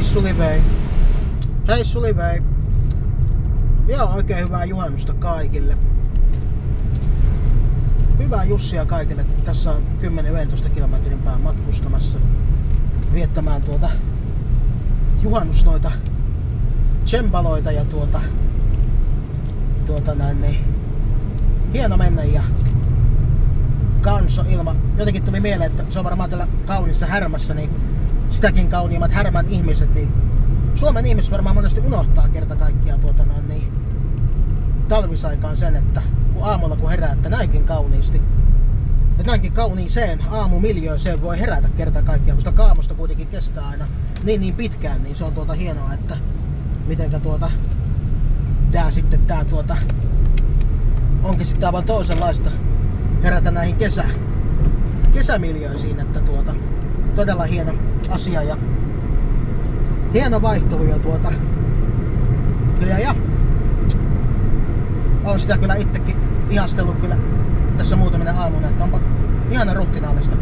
Suli vei. Hei Suli vei. Joo, oikein hyvää juhannusta kaikille. Hyvää Jussia kaikille. Tässä on 10-11 kilometrin pää matkustamassa viettämään juhannus noita tsembaloita ja niin. Hieno mennä ja kanso ilma. Jotenkin tuli mieleen, että se on varmaan tällä kaunissa Härmässä, niin sitäkin kauniimmat Härmän ihmiset, niin Suomen ihmiset varmaan monesti unohtaa kerta kaikkiaan niin talvisaikaan sen, että kun aamulla kun herää, että näinkin kauniisti. Että näinkin kauniiseen aamumiljööseen voi herätä kerta kaikkiaan, koska kaamosta kuitenkin kestää aina niin pitkään, niin se on hienoa, että mitenkä tää onkin sitten aivan toisenlaista herätä näihin kesämiljöisiin, että todella hieno asia ja hieno vaihtelu ja on sitä kyllä itsekin ihastellut kyllä tässä muutamina aamuna, että onpa ihana ruhtinaallista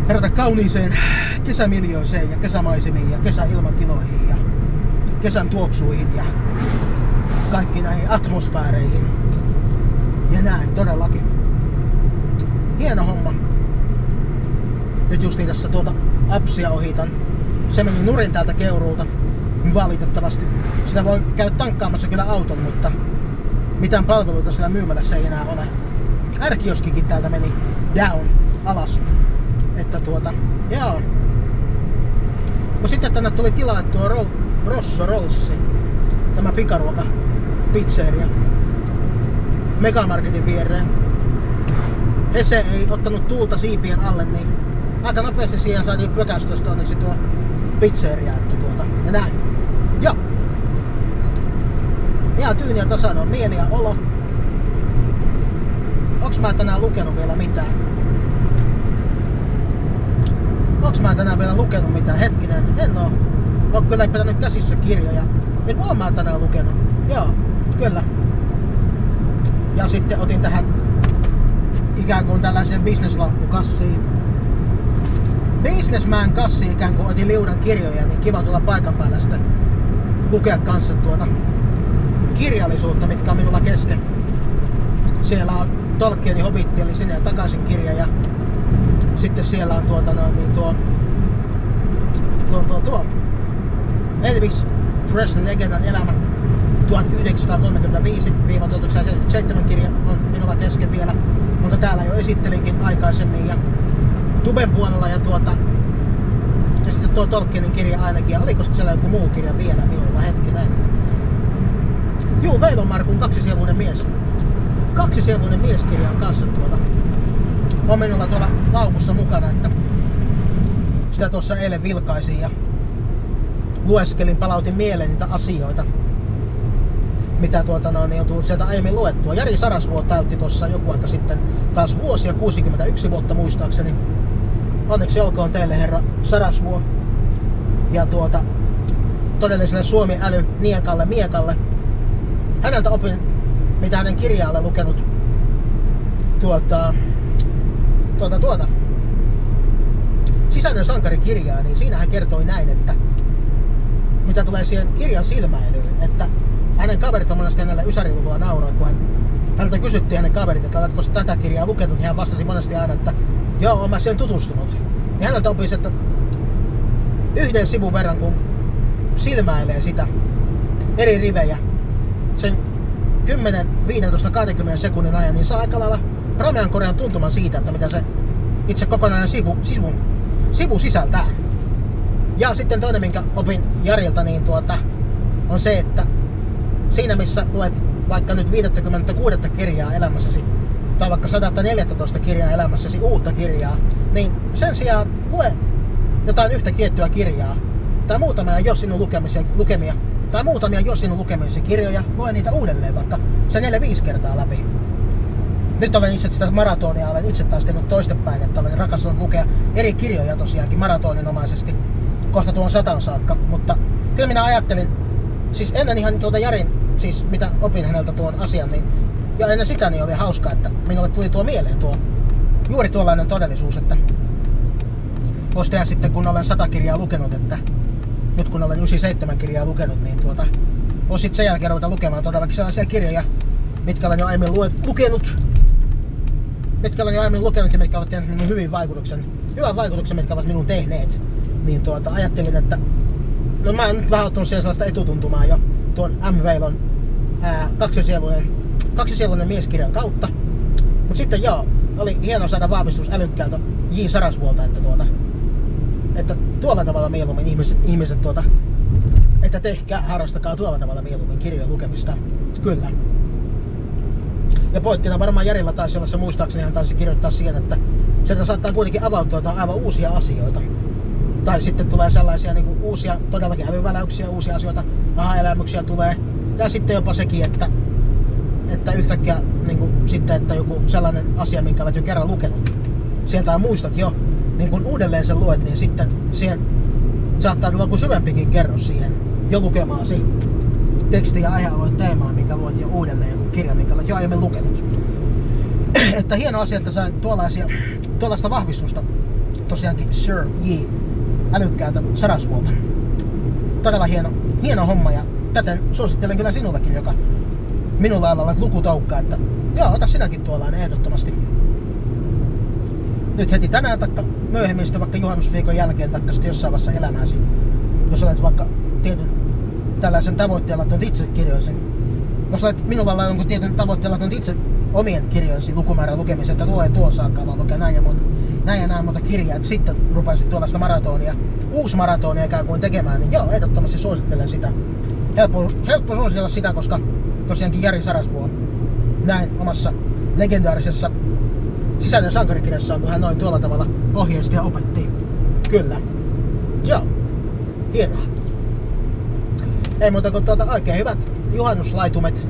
herätä kauniiseen kesämiljöiseen ja kesämaisemiin ja kesäilmatiloihin ja kesän tuoksuihin ja kaikki näihin atmosfääreihin ja näin todellakin. Hieno homma. Nyt justiin tässä appsia ohitan. Se meni nurin täältä Keuruulta. Valitettavasti. Sitä voi käydä tankkaamassa kyllä auton, mutta mitään palveluita siellä myymälässä ei enää ole. R-kioskikin täältä meni down, alas. Että joo. No sitten tänne tuli tilattua Rosso Rollsi. Tämä pikaruoka pizzeria. Megamarketin viereen. Hese ei ottanut tuulta siipien alle, niin aika nopeasti siihen saatiin pökästöstä onneksi tuo pizzeria, että ja näin. Joo. Ihan tyyni ja tasainen on mieli ja olo. Onks mä tänään lukenut vielä mitään? Hetkinen, en oo. Oon kyllä pitänyt käsissä kirjoja. Ei kun oon mä tänään lukenut. Joo, kyllä. Ja sitten otin tähän ikään kuin tällaisen business-laukkukassiin. Businessman kassi ikään kuin otin liudan kirjoja, niin kiva tulla paikan päällä sitten lukea kanssa kirjallisuutta, mitkä on minulla kesken. Siellä on Tolkienin Hobitti, eli sinne ja takaisin kirja ja sitten siellä on Elvis Presley legendan elämä 1935-1977 kirja on minulla kesken vielä, mutta täällä jo esittelinkin aikaisemmin ja Tuben puolella ja sitten tuo Tolkienin kirja ainakin, ja oliko siellä joku muu kirja vielä minulla, hetkinen. Juu, Veilomarkun Kaksisieluinen mieskirja on kanssa on minulla tuolla laukussa mukana, että sitä tuossa eilen vilkaisin ja lueskelin, palautin mieleen niitä asioita, mitä on tullut sieltä aiemmin luettua. Jari Sarasvuo täytti tuossa joku aika sitten taas vuosia, 61 vuotta muistaakseni. Onneksi olkoon teille, herra Sarasvuo. Ja todelliselle Suomi äly miekalle. Häneltä opin, mitä hänen kirjaalle lukenut Sisäinen sankarikirjaa, niin siinä hän kertoi näin, että mitä tulee siihen kirjan silmäilyyn, että hänen kaverit on monesti hänelle ysäriluvulla nauroi, kun häneltä kysyttiin hänen kaverit, että oletko tätä kirjaa lukenut, niin hän vastasi monesti aina, että joo, olen mä siihen tutustunut. Ja häneltä opisi, että yhden sivun verran, kun silmäilee sitä eri rivejä, sen 10, 15, 20 sekunnin ajan, niin saa aika lailla romeankorean tuntuman siitä, että mitä se itse kokonainen sivu sisältää. Ja sitten toinen, minkä opin Jarilta, niin on se, että siinä missä luet vaikka nyt 56 kirjaa elämässäsi, tai vaikka 114 kirjaa elämässäsi uutta kirjaa, niin sen sijaan lue jotain yhtä tiettyä kirjaa, tai muutamia jo sinun lukemia, tai muutamia jo sinun lukemisi kirjoja, lue niitä uudelleen vaikka se 4-5 kertaa läpi. Nyt olen itse sitä maratonia, olen itse taas tehnyt toistepäin, että olen rakastunut lukea eri kirjoja tosiaankin maratoninomaisesti kohta tuon 100 saakka, mutta kyllä minä ajattelin, siis ennen ihan Jarin, siis mitä opin häneltä tuon asian, niin ja ennen sitä niin oli hauskaa, että minulle tuli tuo mieleen juuri tuollainen todellisuus, että voisi tehdä sitten kun olen 100 kirjaa lukenut, että nyt kun olen 97 kirjaa lukenut, niin on sit sen jälkeen ruveta lukemaan todellakin sellaisia kirjoja, mitkä olen jo aiemmin lukenut. Mitkä olen jo aiemmin lukenut ja mitkä ovat tehneet minun hyvän vaikutuksen, mitkä ovat minun tehneet. Niin ajattelin, että no mä oon nyt vähän ottanut siihen sellaista etutuntumaa jo tuon M. Veilon kaksisieluinen mieskirjan kautta. Mut sitten oli hieno saada vahvistus älykkäältä J. Sarasvuolta, että tuolla tavalla mieluummin ihmiset että tehkää, harrastakaa tuolla tavalla mieluummin kirjojen lukemista. Kyllä. Ja pointtina varmaan Jarilla taisi olla se, muistaakseni hän taisi kirjoittaa siihen, että sieltä saattaa kuitenkin avautua aivan uusia asioita. Tai sitten tulee sellaisia niin kuin uusia, todellakin älyväläyksiä, uusia asioita, aha-elämyksiä tulee. Ja sitten jopa sekin, että yhtäkkiä niin kuin, sitten, että joku sellainen asia, minkä olet jo kerran lukenut, sieltä muistat jo, niin kun uudelleen sen luet, niin sitten siihen saattaa tulla joku syvempikin kerros siihen jo lukemaasi teksti- ja aihealueen teemaan, minkä luet jo uudelleen, joku kirja, minkä olet jo aiemmin lukenut. Että hieno asia, että sain tuollaista vahvistusta tosiaankin Sir J. älykkäältä Sarasvuolta. Todella hieno homma, ja täten suosittelen kyllä sinullekin, joka minulla olet lukutoukka, että ota sinäkin tuollainen ehdottomasti. Nyt heti tänään taikka myöhemmin sitten vaikka juhannusviikon jälkeen taikka sitten jossain vaiheessa elämääsi. Jos olet vaikka tietyn tällaisen tavoitteella ottanut itse kirjoisin. Jos olet minulla jonkun tietyn tavoitteella ottanut itse omien kirjoisi lukumäärän lukemisen, että tulee tuon saakka lukea näin ja näin monta kirjaa, että sitten rupaisit tuollaista uusi maratonia ikään kuin tekemään, niin ehdottomasti suosittelen sitä. Helppo suositella sitä, koska tosiaankin Jari Sarasvuo näin omassa legendaarisessa sisäinen sankarikirjassaan, kun hän noin tuolla tavalla ohjeisti ja opetti. Kyllä. Hienoa. Ei muuta kuin oikein hyvät juhannuslaitumet,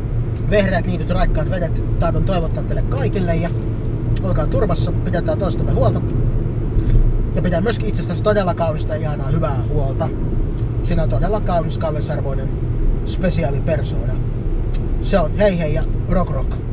vehreät niityt, raikkaat vedet. Tahdon toivottaa teille kaikille ja olkaa turvassa, pidetään toistamme huolta. Ja pitää myöskin itsestäsi todella kaunista ja ihanaa hyvää huolta. Sinä on todella kaunis, kallisarvoinen spesiaalipersona. Se on hei hei ja rock rock.